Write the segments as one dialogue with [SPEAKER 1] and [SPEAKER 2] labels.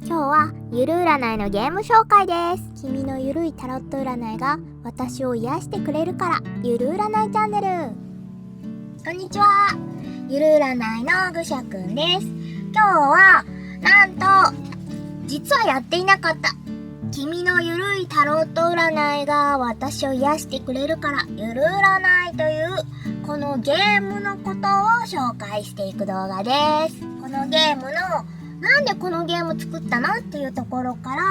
[SPEAKER 1] 今日はゆる占いのゲーム紹介です。君のゆるいタロット占いが私を癒してくれるから、ゆる占いチャンネル。こんにちは、ゆる占いのぐしゃくんです。今日はなんと実はやっていなかった君のゆるいタロット占いが私を癒してくれるから、ゆる占いというこのゲームのことを紹介していく動画です。このゲームのなんでこのゲーム作ったのっていうところから、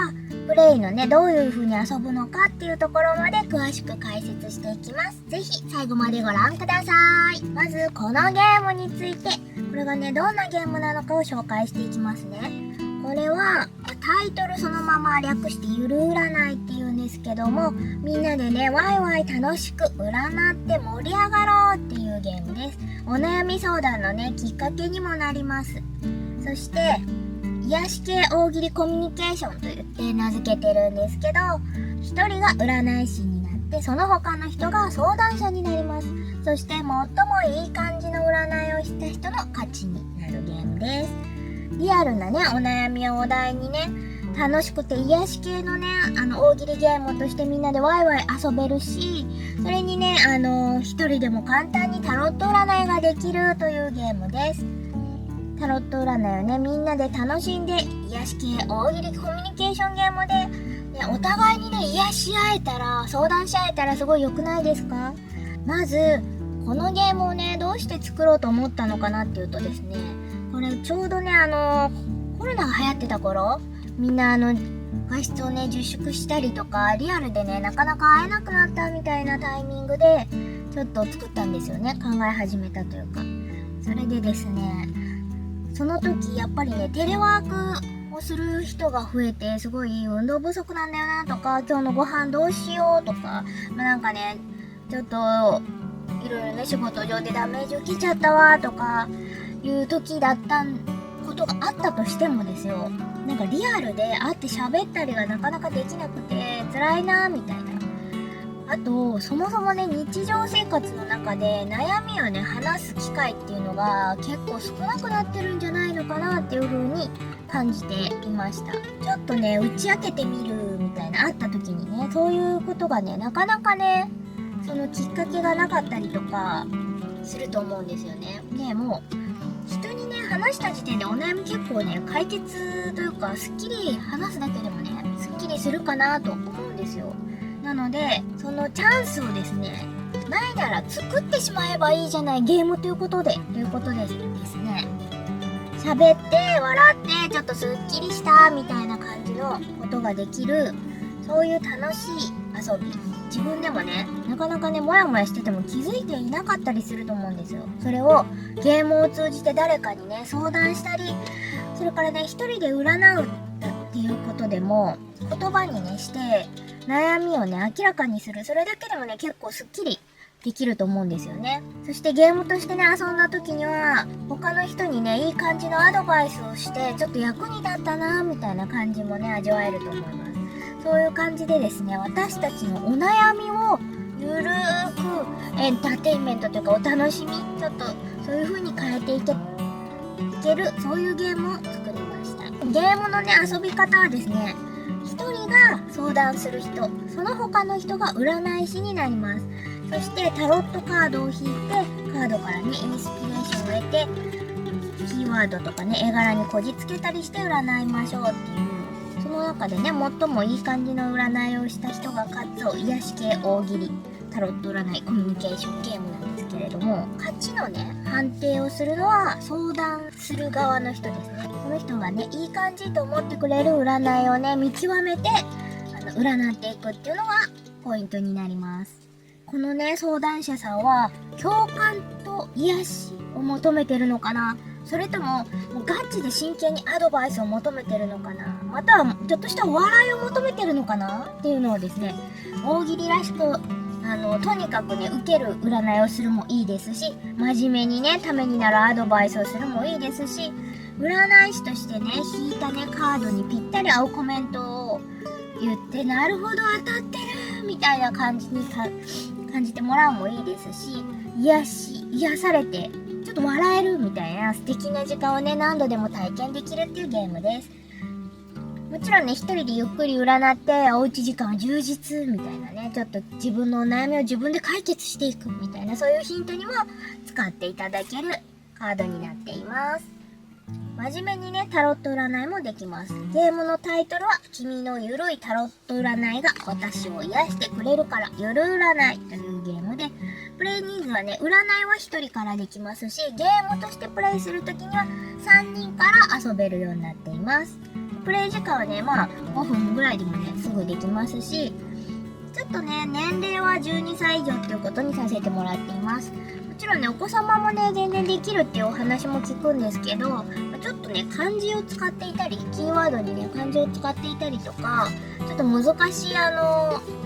[SPEAKER 1] プレイのね、どういう風に遊ぶのかっていうところまで詳しく解説していきます。ぜひ最後までご覧ください。まずこのゲームについて、これがね、どんなゲームなのかを紹介していきますね。これはタイトルそのまま略してゆる占いっていうんですけども、みんなでね、ワイワイ楽しく占って盛り上がろうっていうゲームです。お悩み相談のね、きっかけにもなります。そして癒し系大喜利コミュニケーションと言って名付けてるんですけど、一人が占い師になってその他の人が相談者になります。そして最もいい感じの占いをした人の勝ちになるゲームです。リアルなね、お悩みをお題にね、楽しくて癒し系のね、大喜利ゲームとしてみんなでワイワイ遊べるし、それにね、一人でも簡単にタロット占いができるというゲームです。タロット占いをね、みんなで楽しんで、癒し系大喜利コミュニケーションゲームで、お互いにね、癒し合えたら、相談し合えたらすごい良くないですか？まず、このゲームをね、どうして作ろうと思ったのかなっていうとですね、これちょうどね、コロナが流行ってた頃、みんな外出をね、自粛したりとか、リアルでね、なかなか会えなくなったみたいなタイミングで、ちょっと作ったんですよね。考え始めたというか。それでですね、その時やっぱりね、テレワークをする人が増えて、すごい運動不足なんだよなとか、今日のご飯どうしようとか、なんかね、ちょっといろいろね、仕事上でダメージ受けちゃったわとかいう時だったことがあったとしてもですよ、なんかリアルで会って喋ったりがなかなかできなくて辛いなみたいな。あと、そもそもね、日常生活の中で悩みをね、話す機会っていうのが結構少なくなってるんじゃないのかなっていう風に感じていました。ちょっとね、打ち明けてみるみたいな、会った時にね、そういうことがね、なかなかね、そのきっかけがなかったりとかすると思うんですよね。でも人にね、話した時点でお悩み結構ね、解決というか、すっきり話すだけでもね、すっきりするかなと思うんですよ。なので、そのチャンスをですね、ないなら作ってしまえばいいじゃない、ゲームということでですね、喋って笑ってちょっとすっきりしたみたいな感じのことができる、そういう楽しい遊び、自分でもね、なかなかね、モヤモヤしてても気づいていなかったりすると思うんですよ。それをゲームを通じて誰かにね、相談したり、それからね、一人で占うっていうことでも言葉にねして悩みをね、明らかにする、それだけでもね、結構スッキリできると思うんですよね。そしてゲームとしてね、遊んだ時には他の人にね、いい感じのアドバイスをしてちょっと役に立ったなみたいな感じもね、味わえると思います。そういう感じでですね、私たちのお悩みをゆるーくエンターテインメントというかお楽しみ、ちょっとそういう風に変えていける、そういうゲームを作りました。ゲームのね、遊び方はですね、一人が相談する人、その他の人が占い師になります。そしてタロットカードを引いて、カードからね、インスピレーションを得て、キーワードとかね、絵柄にこじつけたりして占いましょうっていう、その中でね、最もいい感じの占いをした人が勝つを癒し系大喜利タロット占いコミュニケーションゲームなんですけれども、勝ちのね、判定をするのは相談する側の人ですね。その人がね、いい感じと思ってくれる占いをね、見極めて占っていくっていうのがポイントになります。このね、相談者さんは共感と癒しを求めてるのかな、それともガチで真剣にアドバイスを求めてるのかな、またはちょっとした笑いを求めてるのかなっていうのをですね、大喜利らしくとにかくね、受ける占いをするもいいですし、真面目にね、ためになるアドバイスをするもいいですし、占い師としてね、引いたね、カードにぴったり合うコメントを言って、なるほど当たってるみたいな感じに感じてもらうもいいですし、癒されてちょっと笑えるみたいな素敵な時間をね、何度でも体験できるっていうゲームです。もちろんね、一人でゆっくり占って、おうち時間充実みたいなね、ちょっと自分のお悩みを自分で解決していくみたいな、そういうヒントにも使っていただけるカードになっています。真面目にね、タロット占いもできます。ゲームのタイトルは、君のゆるいタロット占いが私を癒してくれるから、ゆる占いというゲームで、プレイ人数はね、占いは1人からできますし、ゲームとしてプレイするときには3人から遊べるようになっています。プレイ時間はね、5分ぐらいでもね、すぐできますし、ちょっとね、年齢は12歳以上っていうことにさせてもらっています。もちろんね、お子様もね、全然できるっていうお話も聞くんですけど、ちょっとね、漢字を使っていたり、キーワードにね、漢字を使っていたりとか、ちょっと難しい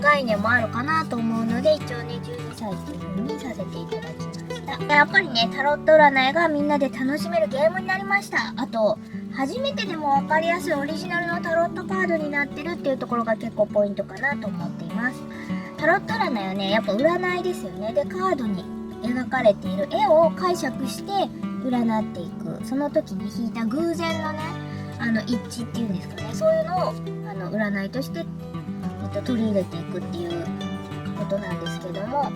[SPEAKER 1] 概念もあるかなと思うので、一応ね、12歳っていう風にさせていただきました。やっぱりね、タロット占いがみんなで楽しめるゲームになりました。あと、初めてでも分かりやすいオリジナルのタロットカードになってるっていうところが結構ポイントかなと思っています。タロット占いはね、やっぱ占いですよね。で、カードに描かれている絵を解釈して占っていく。その時に引いた偶然のね、一致っていうんですかね。そういうのを占いとして、取り入れていくっていうことなんですけども、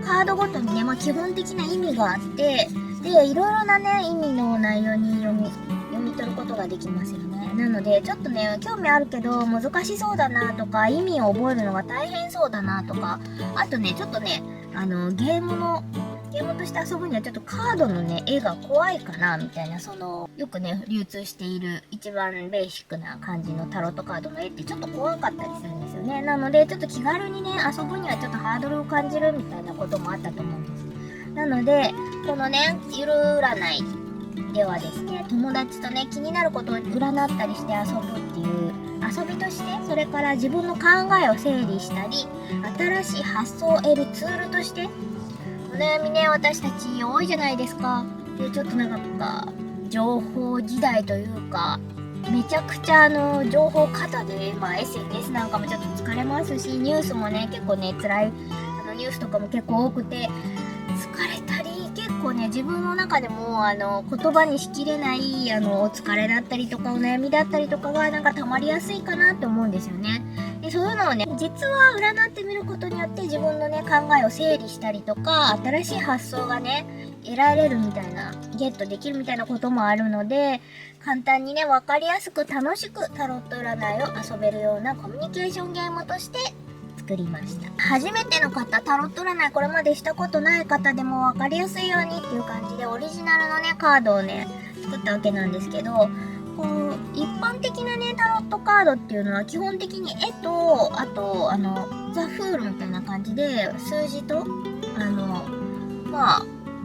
[SPEAKER 1] カードごとにね、基本的な意味があって、で、いろいろなね、意味の内容に読み取ることができますよね。なので、ちょっとね、興味あるけど難しそうだなとか、意味を覚えるのが大変そうだなとか、あとね、ちょっとね、ゲームとして遊ぶにはちょっとカードのね、絵が怖いかなみたいな、よくね、流通している一番ベーシックな感じのタロットカードの絵ってちょっと怖かったりするんですよね。なので、ちょっと気軽にね、遊ぶにはちょっとハードルを感じるみたいなこともあったと思うんです。なので、このね、ゆる占いではですね、友達とね、気になることを占ったりして遊ぶっていう遊びとして、それから自分の考えを整理したり、新しい発想を得るツールとして、お悩みね、私たち多いじゃないですか。で、ちょっとなんか、情報時代というか、めちゃくちゃ情報過多で、SNS なんかもちょっと疲れますし、ニュースもね、結構ね、辛い、ニュースとかも結構多くて、疲れたり、結構ね、自分の中でも、言葉にしきれない、お疲れだったりとか、お悩みだったりとかが、なんか溜まりやすいかなって思うんですよね。で、そういうのをね、実は占ってみることによって、自分のね、考えを整理したりとか、新しい発想がね、得られるみたいな、ゲットできるみたいなこともあるので、簡単にね、わかりやすく楽しくタロット占いを遊べるようなコミュニケーションゲームとして、作りました。初めての方、タロット占いこれまでしたことない方でも分かりやすいようにっていう感じでオリジナルのね、カードをね、作ったわけなんですけど、一般的なね、タロットカードっていうのは基本的に絵と、あと、ザ・フールみたいな感じで、数字と、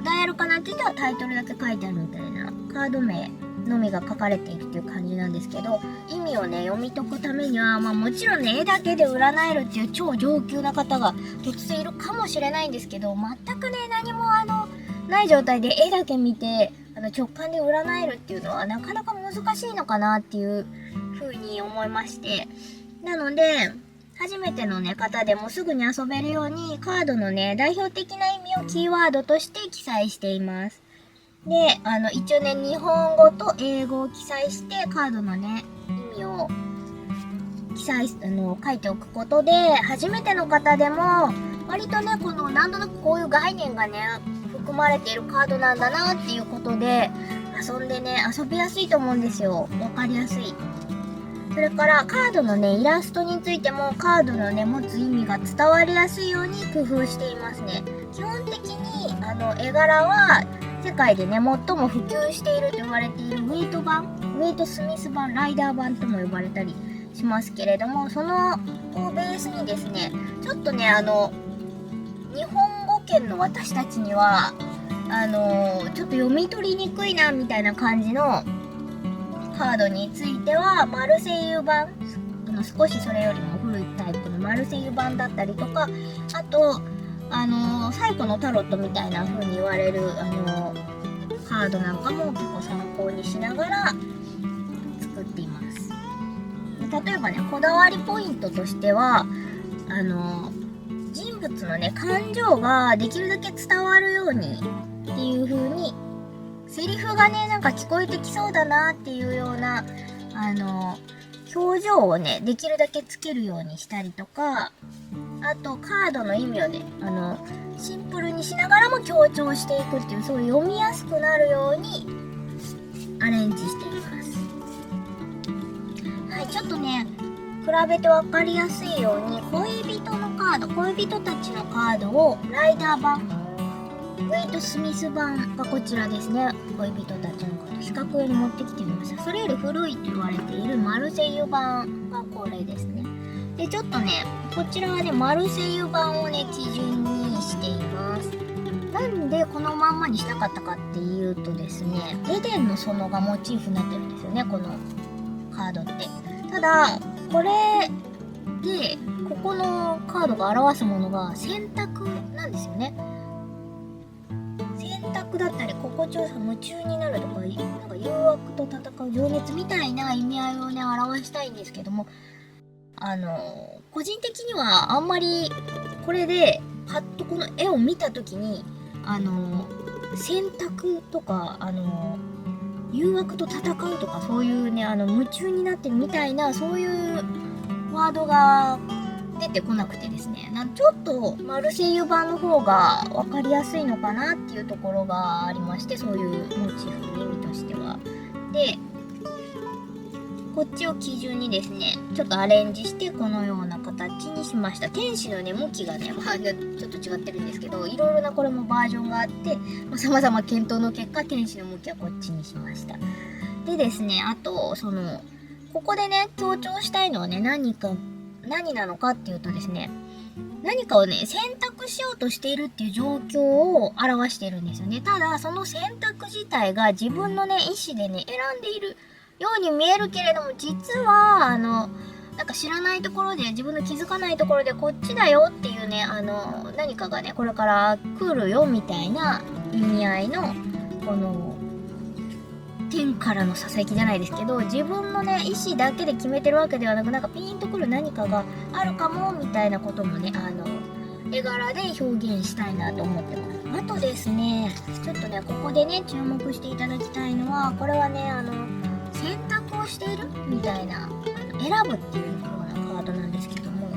[SPEAKER 1] ダイヤルかなって言ったらタイトルだけ書いてあるみたいな、カード名のみが書かれているっていう感じなんですけど、意味をね、読み解くためには、もちろんね、絵だけで占えるっていう超上級な方が突然いるかもしれないんですけど、全くね、何もない状態で絵だけ見て、直感で占えるっていうのはなかなか難しいのかなっていう風に思いまして。なので、初めてのね、方でもすぐに遊べるように、カードのね、代表的な意味をキーワードとして記載しています。で、一応ね、日本語と英語を記載して、カードのね、意味を書いておくことで、初めての方でも、割とね、なんとなくこういう概念がね、含まれているカードなんだなっていうことで、遊びやすいと思うんですよ。わかりやすい。それからカードのね、イラストについてもカードのね、持つ意味が伝わりやすいように工夫していますね。基本的に、絵柄は、世界でね、最も普及していると言われているウェイト・スミス版、ライダー版とも呼ばれたりしますけれども、そのベースにですね、ちょっとね、日本語圏の私たちには、ちょっと読み取りにくいな、みたいな感じのカードについては、マルセイユ版、少しそれよりも古いタイプのマルセイユ版だったりとか、あと、最古のタロットみたいな風に言われる、カードなんかも結構参考にしながら作っています。例えばね、こだわりポイントとしては、人物のね、感情ができるだけ伝わるようにっていう風に、セリフがね、なんか聞こえてきそうだなっていうような、表情をね、できるだけつけるようにしたりとか、あとカードの意味をね、シンプルにしながらも強調していくっていう、そういう読みやすくなるようにアレンジしています。はい、ちょっとね、比べて分かりやすいように恋人のカード、恋人たちのカードをライダー版、ウェイト・スミス版がこちらですね。恋人たちのカード、比較用に持ってきてみました。それより古いと言われているマルセイユ版がこれですね。で、ちょっとね、こちらはね、マルセイユ版をね、基準にしています。なんでこのまんまにしたかったかっていうとですね、エデンの園がモチーフになってるんですよね、このカードって。ただ、これで、ここのカードが表すものが選択なんですよね。選択だったり、心地よさ、夢中になるとか、なんか誘惑と戦う情熱みたいな意味合いをね、表したいんですけども、個人的にはあんまりこれでパッとこの絵を見た時に選択とか誘惑と戦うとか、そういうね夢中になってるみたいな、そういうワードが出てこなくてですね、ちょっとマルセイユ版の方が分かりやすいのかなっていうところがありまして、そういうモチーフの意味としては。で、こっちを基準にですね、ちょっとアレンジしてこのような形にしました。天使のね、向きがね、ちょっと違ってるんですけど、いろいろなこれもバージョンがあって、様々検討の結果、天使の向きはこっちにしました。でですね、あと、ここでね、強調したいのはね、何なのかっていうとですね、何かをね、選択しようとしているっていう状況を表しているんですよね。ただ、その選択自体が自分のね、意思でね、選んでいるように見えるけれども、実はなんか知らないところで、自分の気づかないところでこっちだよっていうね、何かがねこれから来るよみたいな意味合いの、この天からのささやきじゃないですけど、自分のね意思だけで決めてるわけではなく、なんかピーンとくる何かがあるかもみたいなこともね、絵柄で表現したいなと思ってます。あとですね、ちょっとねここでね注目していただきたいのは、これはね選択をしているみたいな、選ぶっていうようなカードなんですけども、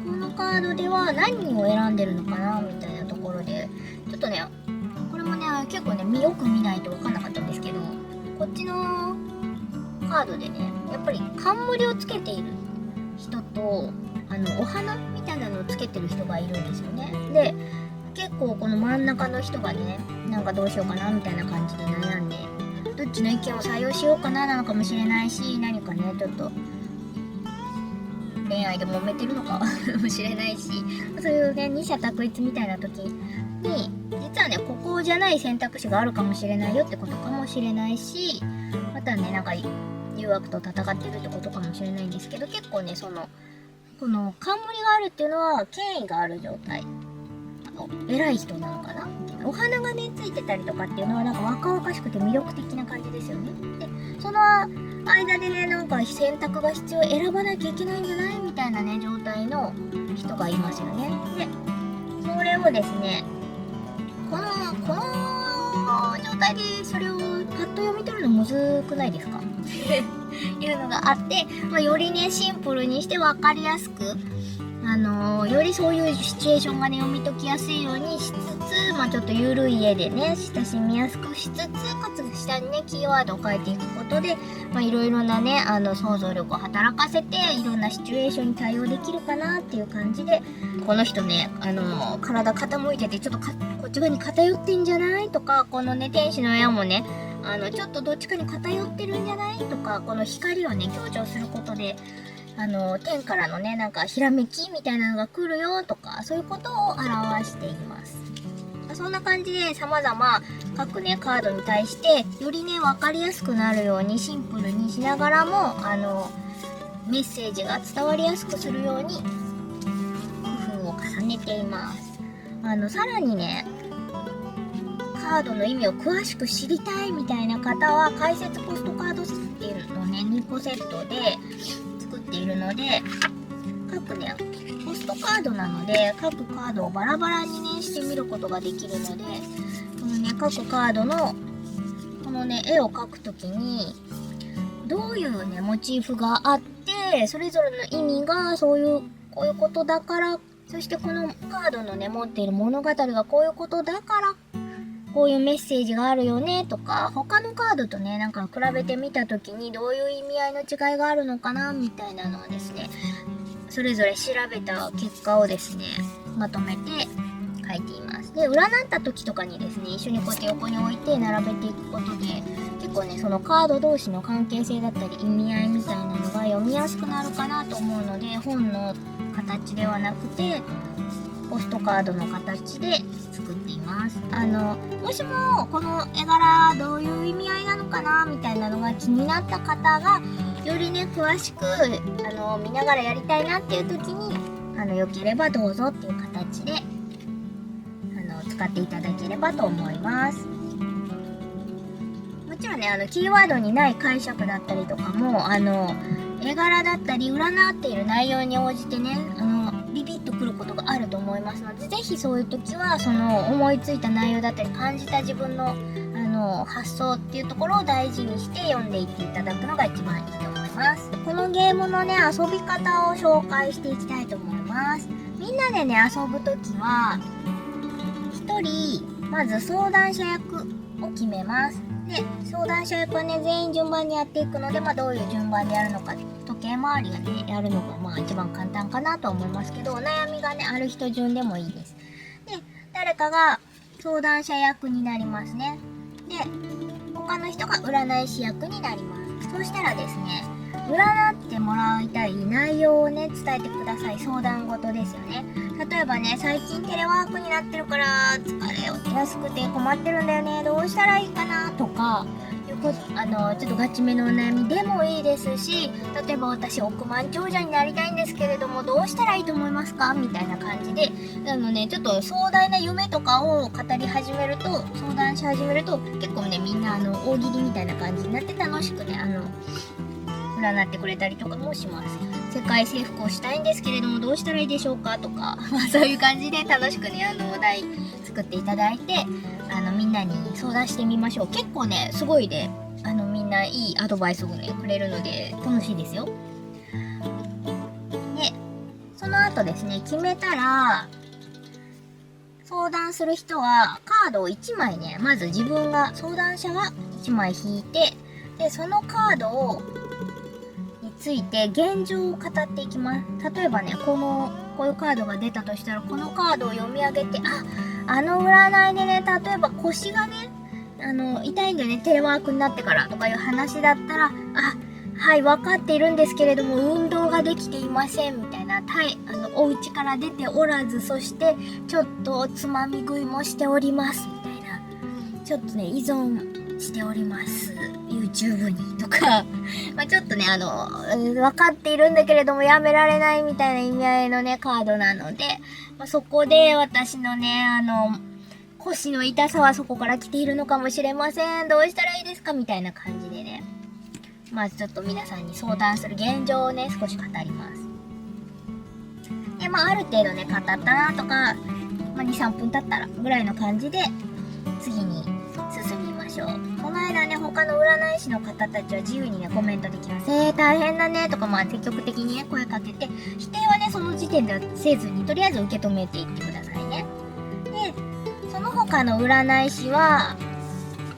[SPEAKER 1] このカードでは何を選んでるのかなみたいなところで、ちょっとねこれもね結構ねよく見ないと分かんなかったんですけど、こっちのカードでね、やっぱり冠をつけている人とお花みたいなのをつけてる人がいるんですよね。で、結構この真ん中の人がね、なんかどうしようかなみたいな感じで悩んで、どっちの意見を採用しようかなのかもしれないし、何かねちょっと恋愛で揉めてるのかもしれないし、そういうね二者択一みたいな時に、実はねここじゃない選択肢があるかもしれないよってことかもしれないし、またねなんか誘惑と戦ってるってことかもしれないんですけど、結構ねこの冠があるっていうのは権威がある状態、偉い人なのかな。お花がねついてたりとかっていうのはなんか若々しくて魅力的な感じですよね。で、その間でねなんか選択が必要、選ばなきゃいけないんじゃないみたいなね状態の人がいますよね。で、それをですね、この状態でそれをパッと読み取るのむずくないですかいうのがあって、よりねシンプルにして分かりやすく、よりそういうシチュエーションがね読み解きやすいようにしつつ、ちょっと緩い絵でね親しみやすくしつつ、かつ下にねキーワードを書いていくことで、いろいろなね想像力を働かせて、いろんなシチュエーションに対応できるかなっていう感じで、この人ね体傾いててちょっとこっち側に偏ってんじゃないとか、このね天使の矢もねちょっとどっちかに偏ってるんじゃないとか、この光をね強調することで天からのねなんかひらめきみたいなのが来るよとか、そういうことを表しています。そんな感じで様々各ねカードに対してよりね分かりやすくなるようにシンプルにしながらもメッセージが伝わりやすくするように工夫を重ねています。さらにねカードの意味を詳しく知りたいみたいな方は、解説ポストカードっていうのをね2個セットで作っているので、各ねポストカードなので各カードをバラバラにねしてみることができるので、このね各カードのこのね絵を描くときにどういうね、モチーフがあって、それぞれの意味がこういうことだから、そしてこのカードのね、持っている物語がこういうことだから、こういうメッセージがあるよねとか、他のカードとね、なんか比べてみたときにどういう意味合いの違いがあるのかな、みたいなのはですね、それぞれ調べた結果をですね、まとめて書いています。で、占った時とかにですね、一緒にこうやって横に置いて並べていくことで、結構ね、そのカード同士の関係性だったり意味合いみたいなのが読みやすくなるかなと思うので、本の形ではなくてポストカードの形で作っています。もしもこの絵柄どういう意味合いなのかなみたいなのが気になった方が、よりね詳しく見ながらやりたいなっていう時によければどうぞっていう形で使っていただければと思います。もちろんね、キーワードにない解釈だったりとかも、絵柄だったり占っている内容に応じてね、ビビッとくることがあると思いますので、ぜひそういう時はその思いついた内容だったり感じた自分の発想っていうところを大事にして読んでいっていただくのが一番いいと思います。このゲームのね、遊び方を紹介していきたいと思います。みんなでね、遊ぶ時は1人まず相談者役を決めます。で、相談者役はね、全員順番にやっていくので、どういう順番でやるのか、時計回りがね、やるのが一番簡単かなと思いますけど、お悩みがね、ある人順でもいいです。で、誰かが相談者役になりますね。で、他の人が占い師役になります。そしたらですね、占ってもらいたい内容をね、伝えてください。相談事ですよね。例えばね、最近テレワークになってるから疲れを安くて困ってるんだよね、どうしたらいいかなとか、ちょっとガチめのお悩みでもいいですし、例えば私億万長者になりたいんですけれどもどうしたらいいと思いますかみたいな感じで、ちょっと壮大な夢とかを語り始めると、相談し始めると結構ね、みんな大喜利みたいな感じになって楽しくね、占ってくれたりとかもします。世界征服をしたいんですけれどもどうしたらいいでしょうかとか、そういう感じで楽しくね、お題作っていただいて、みんなに相談してみましょう。結構ね、すごいね、みんないいアドバイスをね、くれるので楽しいですよ。で、その後ですね、決めたら、相談する人はカードを1枚ね、まず自分が、相談者は1枚引いて、で、そのカードについて現状を語っていきます。例えばね、こういうカードが出たとしたら、このカードを読み上げて、占いでね、例えば腰がね、痛いんだよね、テレワークになってからとかいう話だったら、はい、分かっているんですけれども、運動ができていません、みたいな、お家から出ておらず、そして、ちょっとつまみ食いもしております、みたいな。ちょっとね、依存しております、YouTube に、とか、ちょっとね、分かっているんだけれども、やめられないみたいな意味合いのね、カードなので、そこで私のね、腰の痛さはそこから来ているのかもしれません。どうしたらいいですかみたいな感じでね。まずちょっと皆さんに相談する現状をね、少し語ります。で、ある程度ね、語ったなとか、2、3分経ったらぐらいの感じで、次に進みましょう。この間ね、他の占い師の方たちは自由にね、コメントできます。大変だねとか、積極的にね、声かけて、否定はね、その時点ではせずに、とりあえず受け止めていってくださいね。で、その他の占い師は、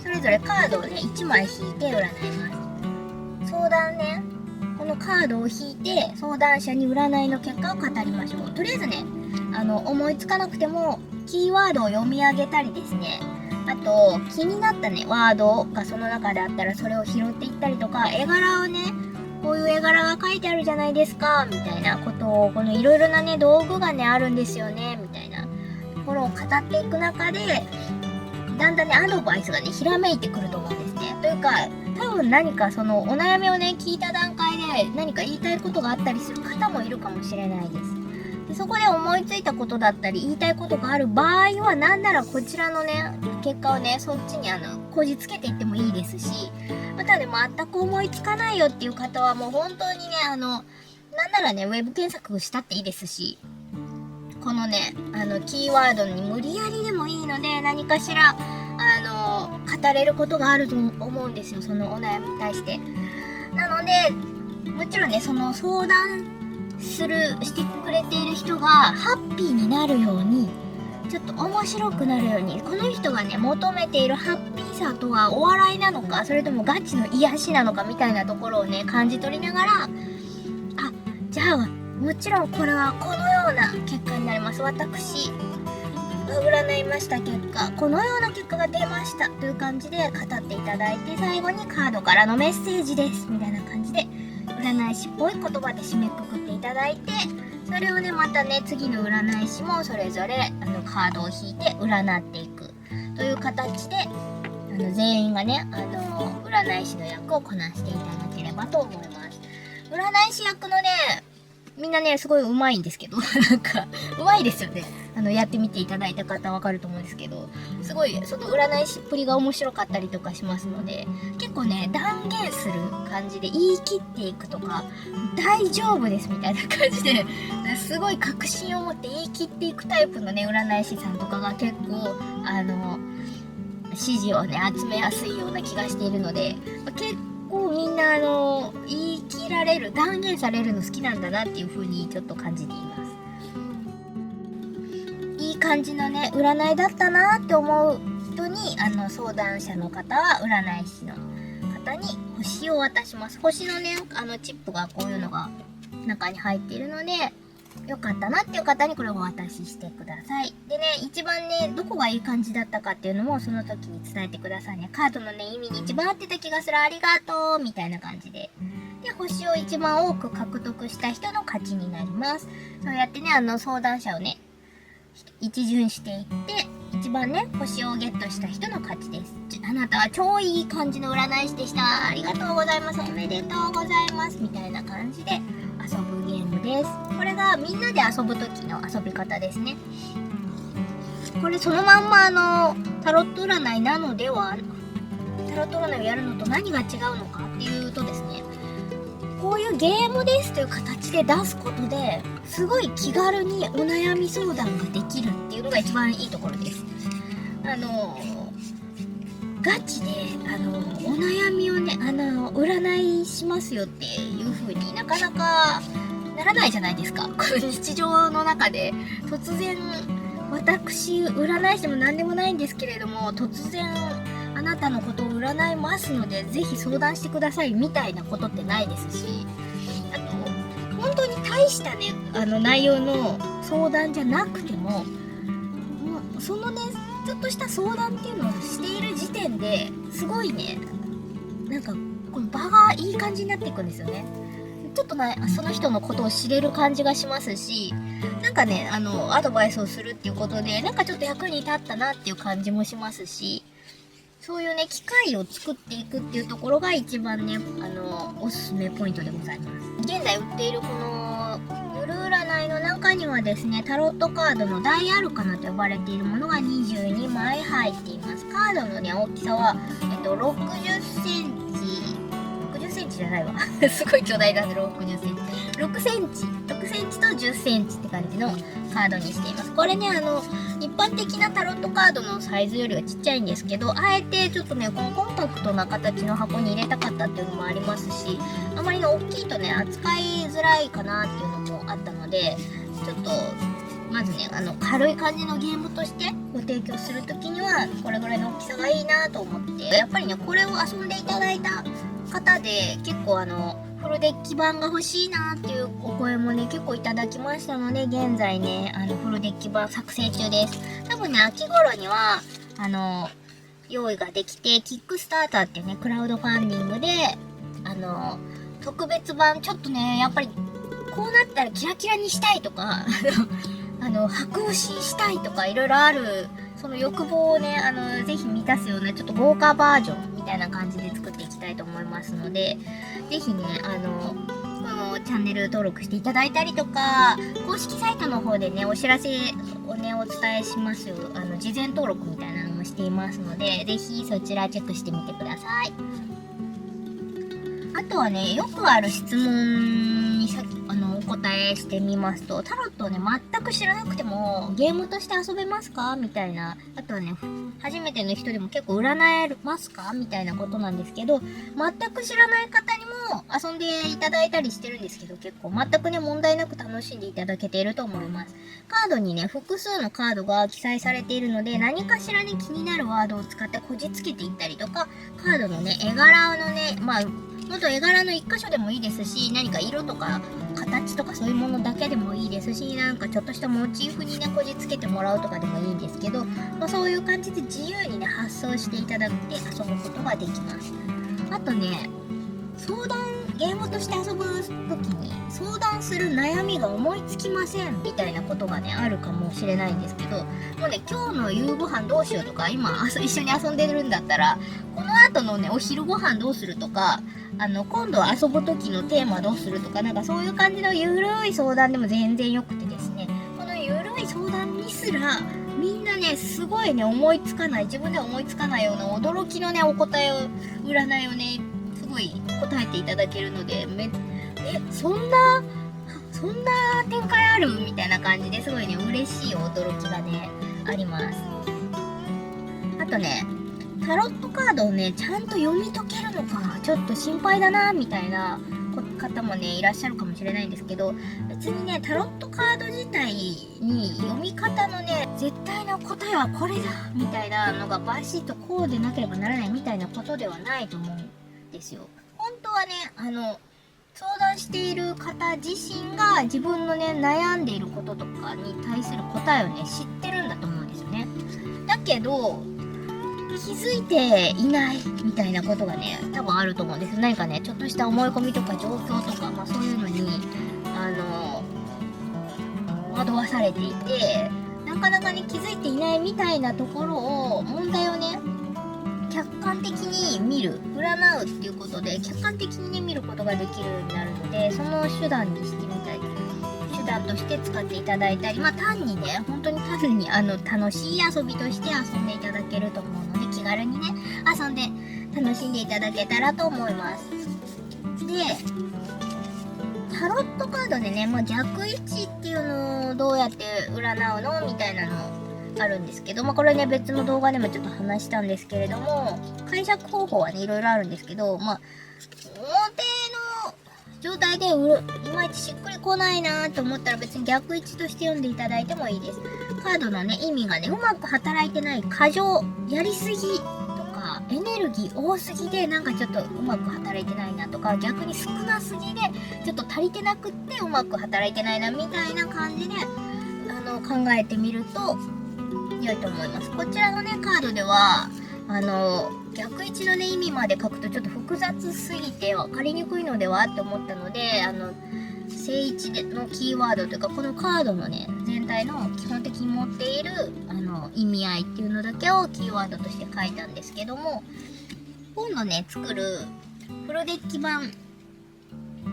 [SPEAKER 1] それぞれカードをね、1枚引いて占います。相談ね、このカードを引いて、相談者に占いの結果を語りましょう。とりあえずね、思いつかなくても、キーワードを読み上げたりですね、あと、気になったね、ワードがその中であったらそれを拾っていったりとか、絵柄をね、こういう絵柄が書いてあるじゃないですか、みたいなことを、このいろいろなね、道具がね、あるんですよね、みたいなところを語っていく中で、だんだんね、アドバイスがね、ひらめいてくると思うんですね。というか、多分何かそのお悩みをね、聞いた段階で何か言いたいことがあったりする方もいるかもしれないです。で、そこで思いついたことだったり言いたいことがある場合は、なんならこちらのね、結果をね、そっちにこじつけていってもいいですし、またね、全く思いつかないよっていう方はもう本当にね、なんならね、ウェブ検索したっていいですし、このね、キーワードに無理やりでもいいので、何かしら、語れることがあると思うんですよ、そのお悩みに対して。なので、もちろんね、その相談してくれている人がハッピーになるように、ちょっと面白くなるように、この人がね求めているハッピーさとはお笑いなのか、それともガチの癒しなのかみたいなところをね感じ取りながら、じゃあもちろんこれはこのような結果になります。私が占いました結果、このような結果が出ましたという感じで語っていただいて、最後にカードからのメッセージですみたいな感じで占い師っぽい言葉で締めくくっていただいて、それをねまたね次の占い師もそれぞれカードを引いて占っていくという形で、全員がね占い師の役をこなしていただければと思います。占い師役のねみんなねすごい上手いんですけどなんか上手いですよね。やってみていただいた方わかると思うんですけど、すごいその占い師っぷりが面白かったりとかしますので、結構ね断言する感じで言い切っていくとか、大丈夫ですみたいな感じですごい確信を持って言い切っていくタイプのね占い師さんとかが結構支持をね集めやすいような気がしているので、結構みんな言い切られる、断言されるの好きなんだなっていう風にちょっと感じています。いい感じのね占いだったなって思う人に相談者の方は占い師の方に星を渡します。星のねチップがこういうのが中に入っているので、よかったなっていう方にこれをお渡ししてください。でね、一番ねどこがいい感じだったかっていうのもその時に伝えてくださいね。カードのね意味に一番合ってた気がする、ありがとうみたいな感じで、星を一番多く獲得した人の勝ちになります。そうやってね相談者をね一巡していって、一番ね星をゲットした人の勝ちです。あなたは超いい感じの占い師でした、ありがとうございます、おめでとうございますみたいな感じで遊ぶゲームです。これがみんなで遊ぶ時の遊び方ですね。これそのまんまタロット占いなのでは、タロット占いをやるのと何が違うのかっていうとですね、こういうゲームですという形で出すことですごい気軽にお悩み相談ができるっていうのが一番いいところです。ガチでお悩みをね占いしますよっていう風になかなかならないじゃないですか。日常の中で突然、私占い師でも何でもないんですけれども、突然あなたのことを占いますのでぜひ相談してくださいみたいなことってないですし、本当に大したね内容の相談じゃなくても、もうそのねちょっとした相談っていうのをしている時点ですごいね、なんかこの場がいい感じになっていくんですよね。ちょっとねその人のことを知れる感じがしますし、なんかねアドバイスをするっていうことでなんかちょっと役に立ったなっていう感じもしますし、そういうね機会を作っていくっていうところが一番ねおすすめポイントでございます。現在売っているこのゆる占いの中にはですね、タロットカードの大アルカナと呼ばれているものが22枚入っています。カードのね大きさは、60センチ60センチじゃないわすごい巨大なんで60センチ6センチと10センチって感じのカードにしています。これね一般的なタロットカードのサイズよりはちっちゃいんですけど、あえてちょっとねこのコンパクトな形の箱に入れたかったっていうのもありますし、あまりね大きいとね扱いづらいかなっていうのもあったので、ちょっとまずね軽い感じのゲームとしてご提供するときにはこれぐらいの大きさがいいなと思って、やっぱりねこれを遊んでいただいた方で結構フルデッキ版が欲しいなっていうお声もね結構いただきましたので、現在ねフルデッキ版作成中です。多分ね秋頃には用意ができて、キックスターターっていうねクラウドファンディングで特別版ちょっとねやっぱりこうなったらキラキラにしたいとか白押ししたいとかいろいろある、その欲望をねぜひ満たすようなちょっと豪華バージョンみたいな感じで作っていきたいと思いますので、ぜひねこのチャンネル登録していただいたりとか、公式サイトの方でねお知らせをねお伝えしますよ、事前登録みたいなのもしていますので、ぜひそちらチェックしてみてください。あとはねよくある質問にお答えしてみますと、タロットをね、全く知らなくてもゲームとして遊べますかみたいな、あとはね、初めての人でも結構占えますかみたいなことなんですけど、全く知らない方にも遊んでいただいたりしてるんですけど、結構全くね、問題なく楽しんでいただけていると思います。カードにね、複数のカードが記載されているので、何かしらね、気になるワードを使ってこじつけていったりとか、カードのね、絵柄のね、ほんと絵柄の一箇所でもいいですし、何か色とか形とかそういうものだけでもいいですし、なんかちょっとしたモチーフにね、こじつけてもらうとかでもいいんですけど、そういう感じで自由にね、発想していただいて遊ぶことができます。あとね、ゲームとして遊ぶ時に相談する悩みが思いつきませんみたいなことがね、あるかもしれないんですけど、もうね、今日の夕ご飯どうしようとか、今一緒に遊んでるんだったら、この後のね、お昼ご飯どうするとか、今度は遊ぶ時のテーマどうするとか、なんかそういう感じのゆるい相談でも全然よくてですね、このゆるい相談にすら、みんなね、すごいね、自分では思いつかないような驚きのね、占いをね、すごい答えていただけるので、そんな展開あるみたいな感じですごいね、嬉しい驚きがね、あります。あとね、タロットカードをね、ちゃんと読み解けるのかちょっと心配だなみたいな方もね、いらっしゃるかもしれないんですけど、別にね、タロットカード自体に読み方のね、絶対の答えはこれだみたいなのがバシッとこうでなければならないみたいなことではないと思うんですよ。本当はね、相談している方自身が自分のね、悩んでいることとかに対する答えをね、知ってるんだと思うんですよね。だけど気づいていないみたいなことがね、多分あると思うんです。何かね、ちょっとした思い込みとか状況とか、そういうのに惑わされていて、なかなかに気づいていないみたいなところを、問題をね、客観的に見る、占うっていうことで客観的にね、見ることができるようになるので、その手段にしてみたい、手段として使っていただいたり、単にね、本当に単に楽しい遊びとして遊んでいただけると思うので、気軽にね、遊んで楽しんでいただけたらと思います。で、タロットカードでね、逆位置っていうのをどうやって占うのみたいなのあるんですけど、これね、別の動画でもちょっと話したんですけれども、解釈方法はね、いろいろあるんですけど、表の状態でいまいちしっくりこないなと思ったら、別に逆位置として読んでいただいてもいいです。カードのね、意味がね、うまく働いてない、過剰、やりすぎとか、エネルギー多すぎでなんかちょっとうまく働いてないなとか、逆に少なすぎでちょっと足りてなくってうまく働いてないなみたいな感じで考えてみると良いと思います。こちらのね、カードでは逆位置のね、意味まで書くとちょっと複雑すぎて分かりにくいのではって思ったので、正位置のキーワードというか、このカードのね、全体の基本的に持っている意味合いっていうのだけをキーワードとして書いたんですけども、今度ね、作るフルデッキ版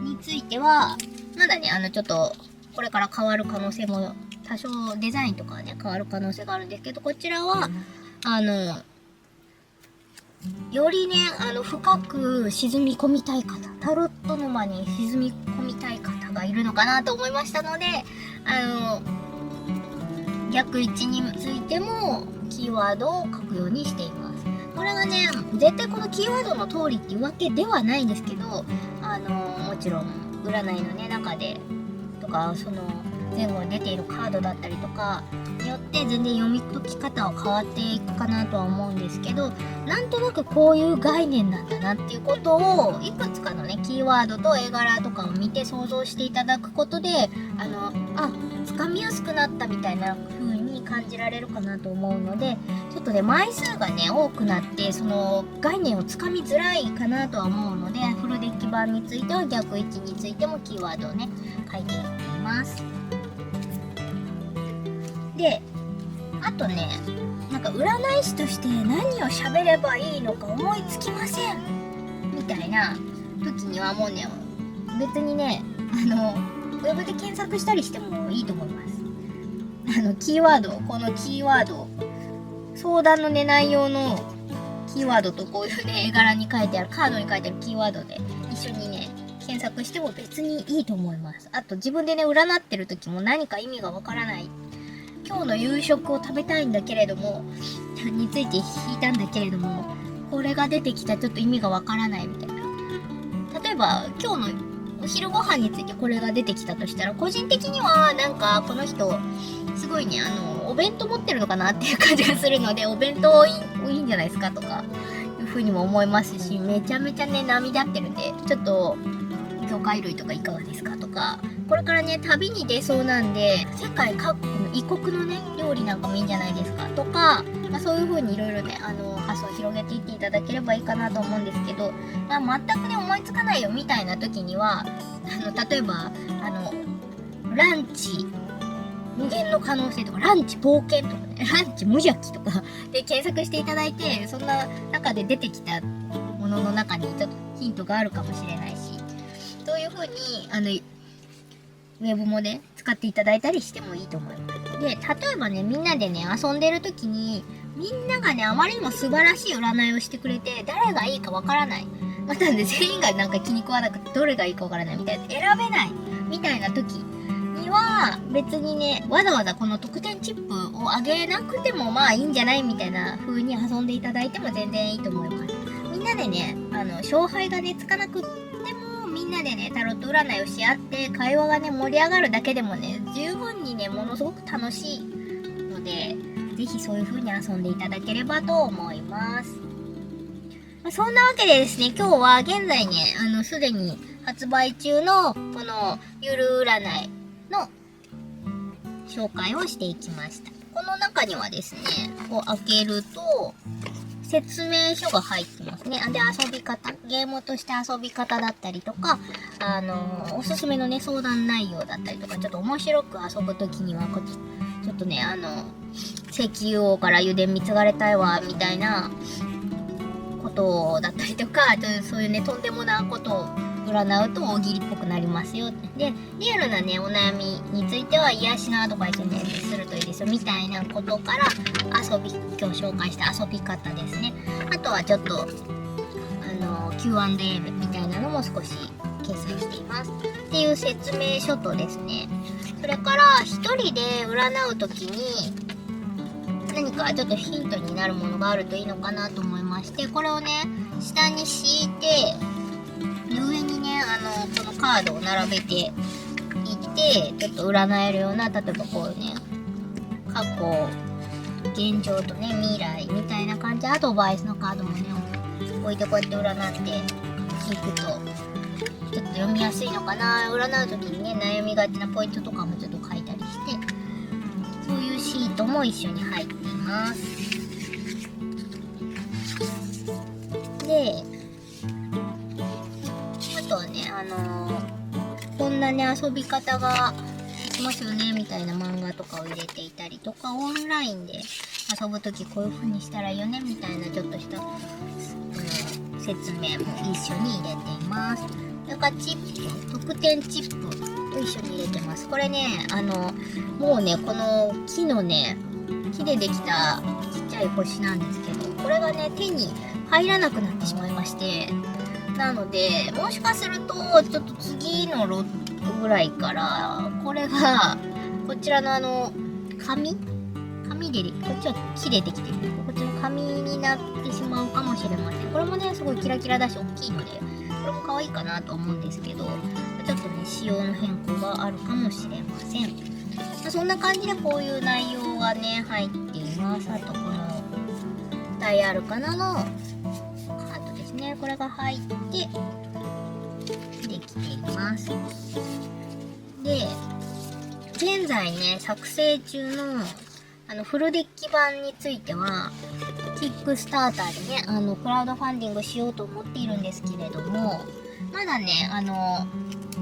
[SPEAKER 1] についてはまだね、ちょっとこれから変わる可能性も、多少デザインとかはね、変わる可能性があるんですけど、こちらはよりね、深く沈み込みたい方、タロット沼に沈み込みたい方がいるのかなと思いましたので、逆位置についてもキーワードを書くようにしています。これがね、絶対このキーワードの通りっていうわけではないんですけど、もちろん占いのね、中でとか、その前後に出ているカードだったりとかによって全然読み解き方は変わっていくかなとは思うんですけど、なんとなくこういう概念なんだなっていうことをいくつかのね、キーワードと絵柄とかを見て想像していただくことで、つかみやすくなったみたいな風に感じられるかなと思うので、ちょっとね、枚数がね、多くなってその概念をつかみづらいかなとは思うので、フルデッキ版については逆位置についてもキーワードをね、書いています。で、あとね、なんか占い師として何を喋ればいいのか思いつきませんみたいな時にはもうね、別にね、ウェブで検索したりしてもいいと思います。キーワード、このキーワード、相談のね、内容のキーワードとこういうね、絵柄に書いてある、カードに書いてあるキーワードで一緒にね、検索しても別にいいと思います。あと自分でね、占ってる時も何か意味がわからない。今日の夕食を食べたいんだけれども、について引いたんだけれども、これが出てきたちょっと意味がわからないみたいな。例えば、今日のお昼ご飯についてこれが出てきたとしたら、個人的にはなんかこの人、すごいね、お弁当持ってるのかなっていう感じがするので、お弁当いいんじゃないですかとか、いうふうにも思いますし、めちゃめちゃね、波立ってるんで、ちょっと、魚介類とかいかがですかとか、これからね、旅に出そうなんで、世界各国の異国のね、料理なんかもいいんじゃないですかとか、そういう風にいろいろね、発想を広げていっていただければいいかなと思うんですけど、全くね、思いつかないよみたいな時には、例えば、ランチ、無限の可能性とか、ランチ冒険とかね、ランチ無邪気とかで検索していただいて、そんな中で出てきたものの中にちょっとヒントがあるかもしれないし、そういう風に、ウェブもね、使っていただいたりしてもいいと思います。で、例えばね、みんなでね、遊んでる時に、みんながね、あまりにも素晴らしい占いをしてくれて、誰がいいかわからない。またね、全員がなんか気に食わなくて、どれがいいかわからないみたいな、選べない、みたいな時には、別にね、わざわざこの特典チップをあげなくてもまあいいんじゃないみたいな風に遊んでいただいても全然いいと思います。みんなでね、勝敗がね、つかなくっても、みんなでね、タロット占いをし合って、会話がね、盛り上がるだけでもね、十分にね、ものすごく楽しいので、ぜひそういう風に遊んでいただければと思います。そんなわけでですね、今日は現在ね、すでに発売中の、この、ゆる占いの紹介をしていきました。この中にはですね、こう開けると、説明書が入ってますね。で、遊び方、ゲームとして遊び方だったりとか、おすすめのね、相談内容だったりとか、ちょっと面白く遊ぶときにはちょっとね、石油王から油田貢がれたいわ、みたいなことだったりとか、そういうね、とんでもなことを占うと大喜利っぽくなりますよ。で、リアルなね、お悩みについては癒しのアドバイスをね、するといいですよ、みたいなことから今日紹介した遊び方ですね。あとはちょっと、Q&A みたいなのも少し掲載しています。っていう説明書とですね、それから一人で占うときに、何かちょっとヒントになるものがあるといいのかなと思いまして、これをね、下に敷いて、上にね、このカードを並べていって、ちょっと占えるような、例えばこうね、過去、現状とね、未来みたいな感じで、アドバイスのカードもね、置いてこうやって占っていくと、ちょっと読みやすいのかな。占う時にね、悩みがちなポイントとかもちょっと書いたりして、そういうシートも一緒に入っています。で、あとはね、こんなね、遊び方ができますよね、みたいな漫画とかを入れていたりとか、オンラインで遊ぶときこういう風にしたらいいよね、みたいなちょっとした、説明も一緒に入れています。それからチップ、特典チップを一緒に入れてます。これね、もうね、この木のね、木でできたちっちゃい星なんですけど、これがね、手に入らなくなってしまいまして、なので、もしかすると、ちょっと次のロットぐらいから、これが、こちらの紙で、こっちは木でできてる。こっちの紙になってしまうかもしれません。これもね、すごいキラキラだし、大きいので、これも可愛いかなと思うんですけど、ちょっとね、仕様の変更があるかもしれません。そんな感じでこういう内容がね、入っています。あと、この、ダイアルカナのカードですね。これが入って、できています。で、現在ね、作成中の、フルデッキ版については、キックスターターでね、クラウドファンディングしようと思っているんですけれども、まだね、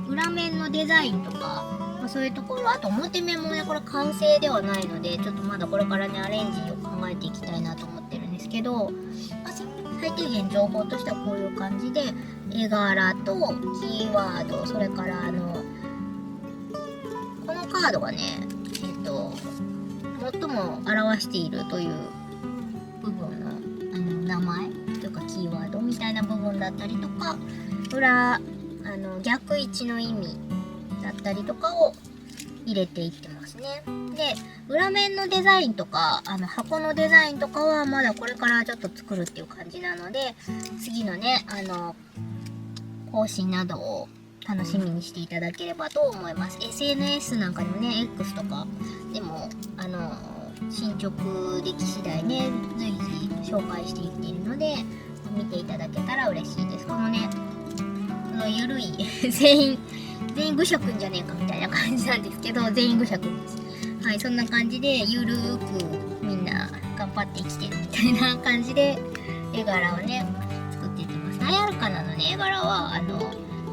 [SPEAKER 1] 裏面のデザインとか、そういうところ、あと表面もね、これ完成ではないので、ちょっとまだこれからね、アレンジを考えていきたいなと思ってるんですけど、最低限情報としてはこういう感じで、絵柄とキーワード、それからこのカードがね、最も表しているという部分の名前というかキーワードみたいな部分だったりとか、逆位置の意味だったりとかを入れていってますね。で、裏面のデザインとか、箱のデザインとかはまだこれからちょっと作るっていう感じなので、次のね、更新などを楽しみにしていただければと思います。SNS なんかにもね、X とかでも、進捗でき次第ね、随時紹介していっているので、見ていただけたら嬉しいです。このね、ゆるい全員愚者くんじゃねえかみたいな感じなんですけど、全員愚者くんです。はい、そんな感じでゆるーくみんな頑張って生きてるみたいな感じで絵柄をね作っていってます。ナヤルカナのね絵柄は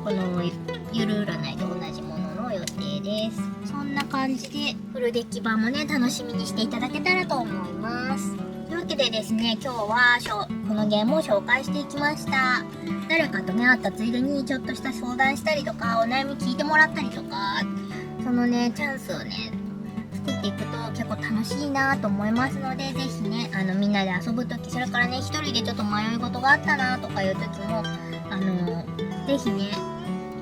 [SPEAKER 1] このゆる占いと同じものの予定です。そんな感じでフルデッキ版もね楽しみにしていただけたらと思います。というわけでですね、今日はこのゲームを紹介していきました。誰かとね会ったついでにちょっとした相談したりとか、お悩み聞いてもらったりとか、そのねチャンスをね作っていくと結構楽しいなと思いますので、ぜひねみんなで遊ぶとき、それからね一人でちょっと迷い事があったなとかいうときもぜひね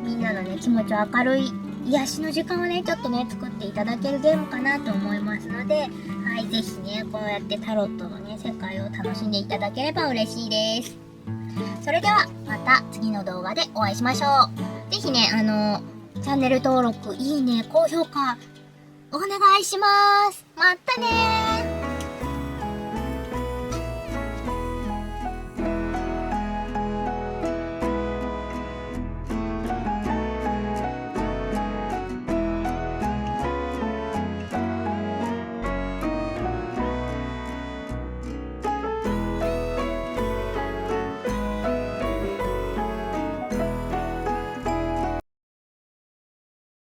[SPEAKER 1] みんなのね気持ちを明るい癒しの時間をねちょっとね作っていただけるゲームかなと思いますので、はい、ぜひねこうやってタロットのね世界を楽しんでいただければ嬉しいです。それではまた次の動画でお会いしましょう。ぜひねチャンネル登録、いいね、高評価お願いします。またねー。